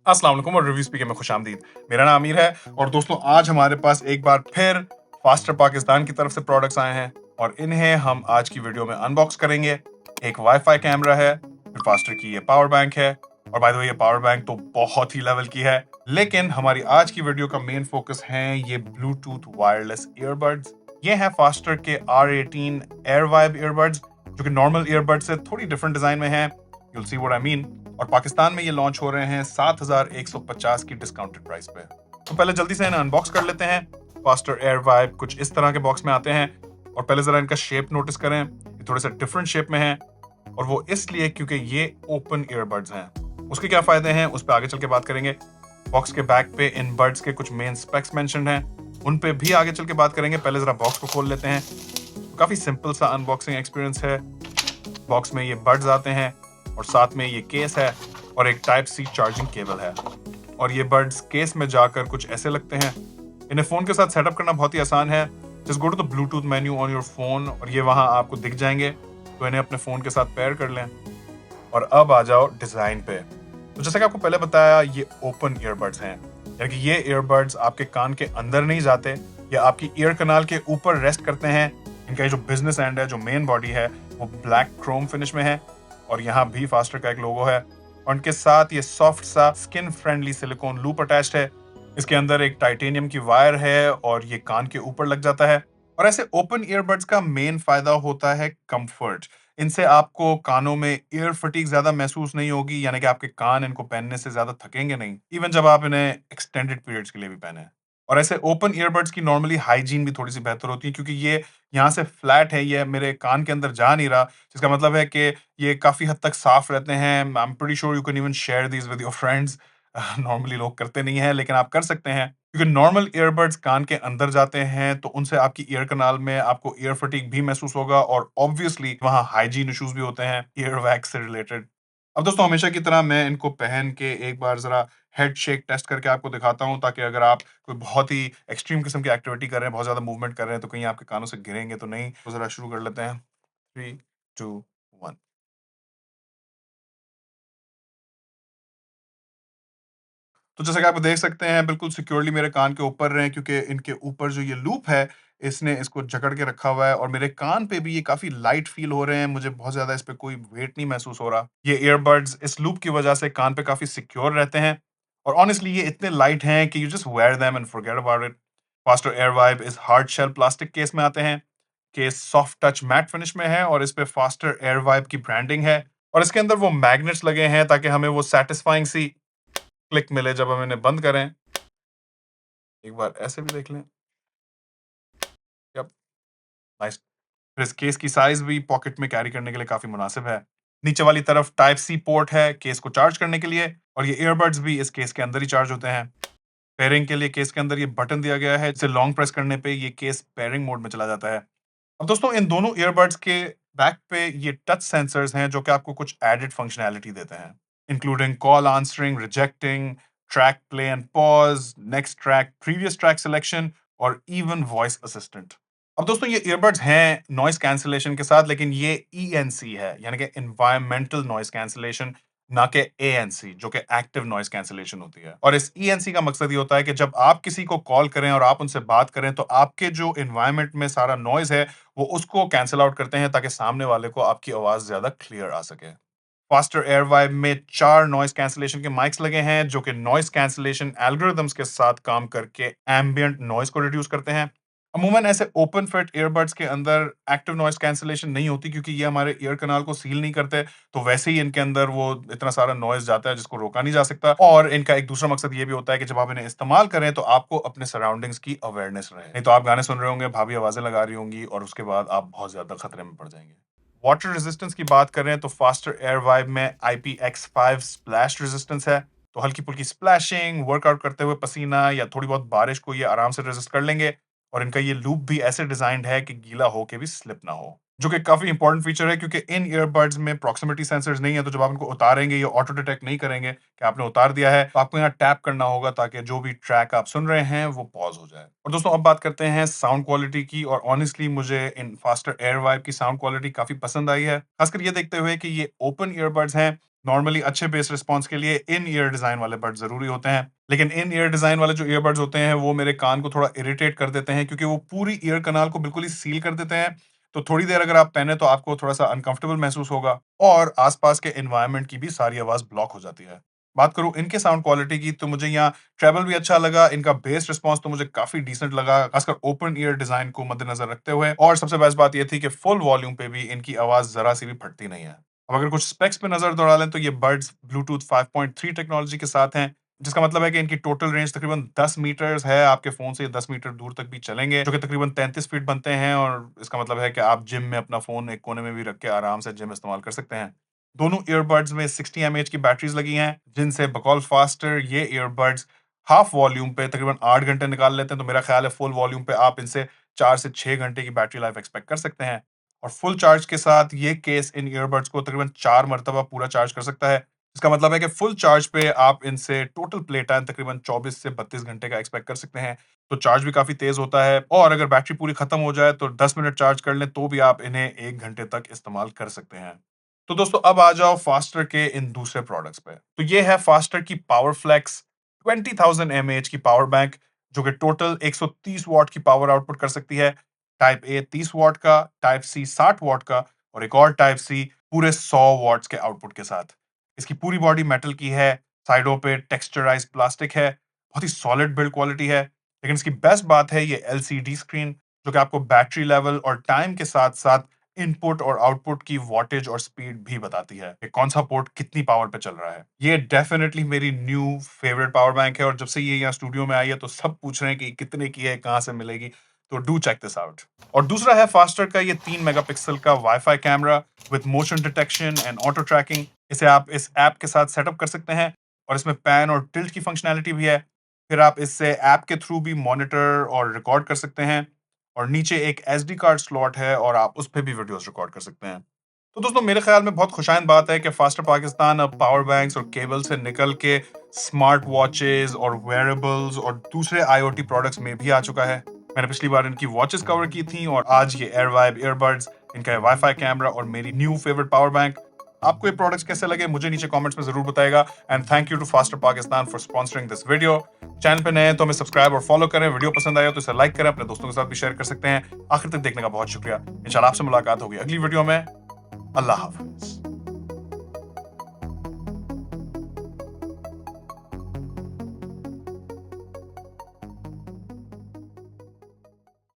अस्सलाम वालेकुम और रिव्यू स्पीकर में खुशामदीद। मेरा नाम आमिर है और दोस्तों आज हमारे पास एक बार फिर फास्टर पाकिस्तान की तरफ से प्रोडक्ट्स आए हैं और इन्हें हम आज की वीडियो में अनबॉक्स करेंगे। एक वाईफाई कैमरा है, फिर फास्टर की ये पावर बैंक है और बाय द वे ये पावर बैंक तो बहुत ही लेवल की है। लेकिन हमारी आज की वीडियो का मेन फोकस है ये ब्लूटूथ वायरलेस ईयरबड्स। ये है फास्टर के R18 एयर वाइब ईयरबड्स जो कि नॉर्मल ईयरबड से थोड़ी डिफरेंट डिजाइन में है। You'll see what I mean। और पाकिस्तान में ये लॉन्च हो रहे हैं 7,150 की डिस्काउंटेड प्राइस पे। तो पहले जल्दी से इन्हें अनबॉक्स कर लेते हैं। फास्टर एयर वाइब कुछ इस तरह के बॉक्स में आते हैं और पहले जरा इनका शेप नोटिस करें। ये थोड़े से डिफरेंट शेप में है और वो इसलिए क्योंकि ये ओपन ईयरबड्स हैं। उसके क्या फायदे हैं उस पर आगे चल के बात करेंगे। बॉक्स के बैक पे इन बड्स के कुछ मेन स्पेक्स मेंशन्ड हैं, उन पे भी आगे चल के बात करेंगे। पहले जरा बॉक्स को खोल लेते हैं। तो काफी सिंपल सा अनबॉक्सिंग एक्सपीरियंस है। बॉक्स में ये बड्स आते हैं और साथ में ये केस है और एक टाइप सी चार्जिंग केबल है और ये बड्स केस में जाकर कुछ ऐसे लगते हैं। इन्हें फोन के साथ सेटअप करना बहुत ही आसान है। Just go to the Bluetooth menu on your phone और ये वहां आपको दिख जाएंगे, तो इन्हें अपने फोन के साथ पेयर कर लें। और अब आ जाओ डिजाइन पे। तो जैसा कि आपको पहले बताया, ये ओपन ईयरबड्स हैं, यानी कि ये ईयरबड्स आपके कान के अंदर नहीं जाते या आपकी ईयर कनाल के ऊपर रेस्ट करते हैं। इनका ये जो बिजनेस एंड है, जो मेन बॉडी है, वो ब्लैक क्रोम फिनिश में है और यहाँ भी फास्टर का एक लोगो है और उनके साथ ये सॉफ्ट सा skin friendly silicon loop attached है। इसके अंदर एक टाइटेनियम की वायर है और ये कान के ऊपर लग जाता है। और ऐसे ओपन ईयरबड्स का मेन फायदा होता है कंफर्ट। इनसे आपको कानों में ईयर फटीग ज्यादा महसूस नहीं होगी, यानी कि आपके कान इनको पहनने से ज्यादा थकेंगे नहीं, इवन जब आप इन्हें एक्सटेंडेड पीरियड्स के लिए भी पहने। और ऐसे ओपन ईयरबड्स की नॉर्मली हाइजीन भी थोड़ी सी बेहतर होती है क्योंकि ये यहाँ से फ्लैट है, ये मेरे कान के अंदर जा नहीं रहा, जिसका मतलब है कि ये काफी हद तक साफ रहते हैं। I am pretty sure you can even share these with your friends. Normally लोग करते नहीं है लेकिन आप कर सकते हैं क्योंकि नॉर्मल ईयरबड्स कान के अंदर जाते हैं तो उनसे आपकी ईयर कनाल में आपको ईयर फटीग भी महसूस होगा और ऑब्वियसली वहाँ हाइजीन इश्यूज भी होते हैं ईयर वैक्स से रिलेटेड। अब दोस्तों हमेशा की तरह मैं इनको पहन के एक बार जरा हेड शेक टेस्ट करके आपको दिखाता हूँ, ताकि अगर आप कोई बहुत ही एक्सट्रीम किस्म की एक्टिविटी कर रहे हैं, बहुत ज्यादा मूवमेंट कर रहे हैं, तो कहीं आपके कानों से गिरेंगे तो नहीं। तो जरा शुरू कर लेते हैं। 3, 2, 1। तो जैसा कि आप देख सकते हैं, बिल्कुल सिक्योरली मेरे कान के ऊपर रहे हैं क्योंकि इनके ऊपर जो ये लूप है, इसने इसको जकड़ के रखा हुआ है और मेरे कान पे भी ये काफ़ी लाइट फ़ील हो रहे हैं। मुझे बहुत ज़्यादा इस पे कोई वेट नहीं महसूस हो रहा। ये ईयरबड्स इस लूप की वज़ह से कान पे काफ़ी सिक्योर रहते हैं और ऑनेस्टली ये इतने लाइट हैं कि you just wear them and forget about it. Faster Airvibe इस हार्ड शेल प्लास्टिक केस में आते हैं। Case soft touch matte finish में है और इस पे फास्टर एयरवाइब की ब्रांडिंग है और इसके अंदर वो मैग्नेट्स लगे हैं ताकि हमें वो सैटिस्फाइंग सी क्लिक मिले जब हम इन्हें बंद करें। एक बार ऐसे भी देख लें। Yup, nice. फिर इस केस की साइज भी पॉकेट में कैरी करने के लिए काफी मुनासिब है। नीचे वाली तरफ टाइप सी पोर्ट है केस को चार्ज करने के लिए और ये ईयरबड्स भी इस केस के अंदर ही चार्ज होते हैं। पेयरिंग के लिए केस के अंदर ये बटन दिया गया है, जिसे लॉन्ग प्रेस करने पे ये केस पेयरिंग मोड में चला जाता है। अब दोस्तों इन दोनों ईयरबड्स के बैक पे ये टच सेंसर्स हैं जो कि आपको कुछ एडेड फंक्शनैलिटी देते हैं, including call answering, rejecting, track play and pause, next track, previous track selection और इवन वॉइस असिस्टेंट। अब दोस्तों ये ईयरबड्स हैं नॉइस कैंसलेशन के साथ, लेकिन ये ईएनसी है, यानी कि एनवायरमेंटल नॉइस कैंसलेशन, ना कि एएनसी जो कि एक्टिव नॉइस कैंसलेशन होती है। और इस ईएनसी का मकसद ये होता है कि जब आप किसी को कॉल करें और आप उनसे बात करें तो आपके जो एनवायरनमेंट में सारा नॉइज है वो उसको कैंसिल आउट करते हैं ताकि सामने वाले को आपकी आवाज ज्यादा क्लियर आ सके। फास्टर एयरवाइब में 4 नॉइस कैंसलेशन के माइक्स लगे हैं जो कि नॉइस कैंसलेशन एल्गोरिदम्स के साथ काम करके एम्बिएंट नॉइस को रिड्यूस करते हैं। अमूमन ऐसे ओपन फिट ईयरबड्स के अंदर एक्टिव नॉइस कैंसलेशन नहीं होती क्योंकि ये हमारे ईयर कनाल को सील नहीं करते, तो वैसे ही इनके अंदर वो इतना सारा नॉइस जाता है जिसको रोका नहीं जा सकता। और इनका एक दूसरा मकसद ये भी होता है कि जब आप इन्हें इस्तेमाल करें तो आपको अपने सराउंडिंग्स की अवेयरनेस रहे। नहीं तो आप गाने सुन रहे होंगे, भाभी आवाजें लगा रही होंगी और उसके बाद आप बहुत ज्यादा खतरे में पड़ जाएंगे। वाटर रेजिस्टेंस की बात करें तो फास्टर एयर वाइब में IPX5 स्प्लैश रेजिस्टेंस है, तो हल्की फुल्की स्प्लैशिंग, वर्कआउट करते हुए पसीना या थोड़ी बहुत बारिश को ये आराम से रेजिस्ट कर लेंगे। और इनका ये लूप भी ऐसे डिजाइंड है कि गीला होके भी स्लिप ना हो, जो कि काफी इंपॉर्टेंट फीचर है क्योंकि इन ईयरबड्स में प्रॉक्सिमिटी सेंसर्स नहीं है, तो जब आप इनको उतारेंगे ये ऑटो डिटेक्ट नहीं करेंगे कि आपने उतार दिया है, तो आपको यहाँ टैप करना होगा ताकि जो भी ट्रैक आप सुन रहे हैं वो पॉज हो जाए। और दोस्तों अब बात करते हैं साउंड क्वालिटी की, और ऑनेस्टली मुझे इन फास्टर एयर वाइब की साउंड क्वालिटी काफी पसंद आई है, खासकर ये देखते हुए कि ये ओपन ईयरबड्स हैं। नॉर्मली अच्छे बेस रिस्पॉन्स के लिए इन ईयर डिजाइन वाले बड्स जरूरी होते हैं, लेकिन इन ईयर डिजाइन वाले जो ईयरबड्स होते हैं वो मेरे कान को थोड़ा इरिटेट कर देते हैं, क्योंकि वो पूरी ईयर कनाल को बिल्कुल ही सील कर देते हैं। तो थोड़ी देर अगर आप पहने तो आपको थोड़ा सा अनकंफर्टेबल महसूस होगा और आसपास के एनवायरनमेंट की भी सारी आवाज ब्लॉक हो जाती है। बात करूं इनके साउंड क्वालिटी की, तो मुझे यहाँ ट्रेबल भी अच्छा लगा, इनका बेस रिस्पॉन्स तो मुझे काफी डिसेंट लगा, खासकर ओपन ईयर डिजाइन को मद्देनजर रखते हुए। और सबसे बेस्ट बात यह थी कि फुल वॉल्यूम पे भी इनकी आवाज जरा सी भी फटती नहीं है। अब अगर कुछ स्पेक्स पे नजर दौड़ा लें तो ये बड्स ब्लूटूथ 5.3 टेक्नोलॉजी के साथ हैं, जिसका मतलब है कि इनकी टोटल रेंज तकरीबन 10 मीटर्स है। आपके फोन से 10 मीटर दूर तक भी चलेंगे, जो कि तकरीबन 33 फीट बनते हैं। और इसका मतलब है कि आप जिम में अपना फोन एक कोने में भी रख के आराम से जिम इस्तेमाल कर सकते हैं। दोनों ईयरबड्स में 60 mAh की बैटरीज लगी हैं, जिनसे बकौल फास्टर ये ईयरबड्स हाफ वॉल्यूम पे तकरीबन 8 घंटे निकाल लेते हैं। तो मेरा ख्याल है फुल वॉल्यूम पे आप इनसे 4 से 6 घंटे की बैटरी लाइफ एक्सपेक्ट कर सकते हैं। और फुल चार्ज के साथ ये केस इन ईयरबड्स को तकरीबन 4 मरतबा पूरा चार्ज कर सकता है। इसका मतलब है कि फुल चार्ज पे आप इनसे टोटल प्ले टाइम तकरीबन 24 से 32 घंटे का एक्सपेक्ट कर सकते हैं। तो चार्ज भी काफी तेज होता है, और अगर बैटरी पूरी खत्म हो जाए तो 10 मिनट चार्ज कर लें तो भी आप इन्हें 1 घंटे तक इस्तेमाल कर सकते हैं। तो दोस्तों अब आ जाओ फास्टर के इन दूसरे प्रोडक्ट्स पे। तो ये है फास्टर की पावर फ्लेक्स 20,000 mAh की पावर बैंक, जो कि टोटल 130 वॉट की पावर आउटपुट कर सकती है। टाइप ए 30 वॉट का, टाइप सी 60 वॉट का, और एक और टाइप सी पूरे 100 वॉट्स के आउटपुट के साथ। इसकी पूरी बॉडी मेटल की है, साइडों पे टेक्सचराइज्ड प्लास्टिक है, बहुत ही सॉलिड बिल्ड क्वालिटी है। लेकिन इसकी बेस्ट बात है ये एलसीडी स्क्रीन, जो कि आपको बैटरी लेवल और टाइम के साथ साथ इनपुट और आउटपुट की वॉटेज और स्पीड भी बताती है कि कौन सा पोर्ट कितनी पावर पे चल रहा है। ये डेफिनेटली मेरी न्यू फेवरेट पावर बैंक है, और जब से ये यहाँ स्टूडियो में आई है तो सब पूछ रहे हैं कि कितने की है, कहाँ से मिलेगी। तो डू चेक दिस आउट। और दूसरा है फास्टर का ये 3 मेगापिक्सल का wifi camera with motion detection and auto trekking. इसे आप इस ऐप के साथ सेटअप कर सकते हैं, और इसमें पैन और टिल्ट की फंक्शनैलिटी भी है। फिर आप इससे ऐप के थ्रू भी मॉनिटर और रिकॉर्ड कर सकते हैं, और नीचे एक एसडी कार्ड स्लॉट है और आप उस पे भी वीडियोस रिकॉर्ड कर सकते हैं। तो दोस्तों मेरे ख्याल में बहुत खुशाइंद बात है कि फास्टर पाकिस्तान अब पावर बैंक्स और केबल से निकल के स्मार्ट वॉचेस और वेयरेबल्स और दूसरे आईओटी प्रोडक्ट्स में भी आ चुका है। मैंने पिछली बार इनकी वॉचेस कवर की थी, और आज ये एयरवाइब ईयरबड्स, इनका वाईफाई कैमरा और मेरी न्यू फेवरेट पावर बैंक। आपको ये प्रोडक्ट्स कैसे लगे मुझे नीचे कमेंट्स में जरूर बताएगा। And thank you to Faster Pakistan for sponsoring this video. Channel पे नए हैं तो हमें सब्सक्राइब और फॉलो करें। वीडियो पसंद आया तो इसे लाइक करें, अपने दोस्तों के साथ भी शेयर कर सकते हैं। आखिर तक देखने का बहुत शुक्रिया। इंशाल्लाह आपसे मुलाकात होगी अगली वीडियो में। अल्लाह हाफिज।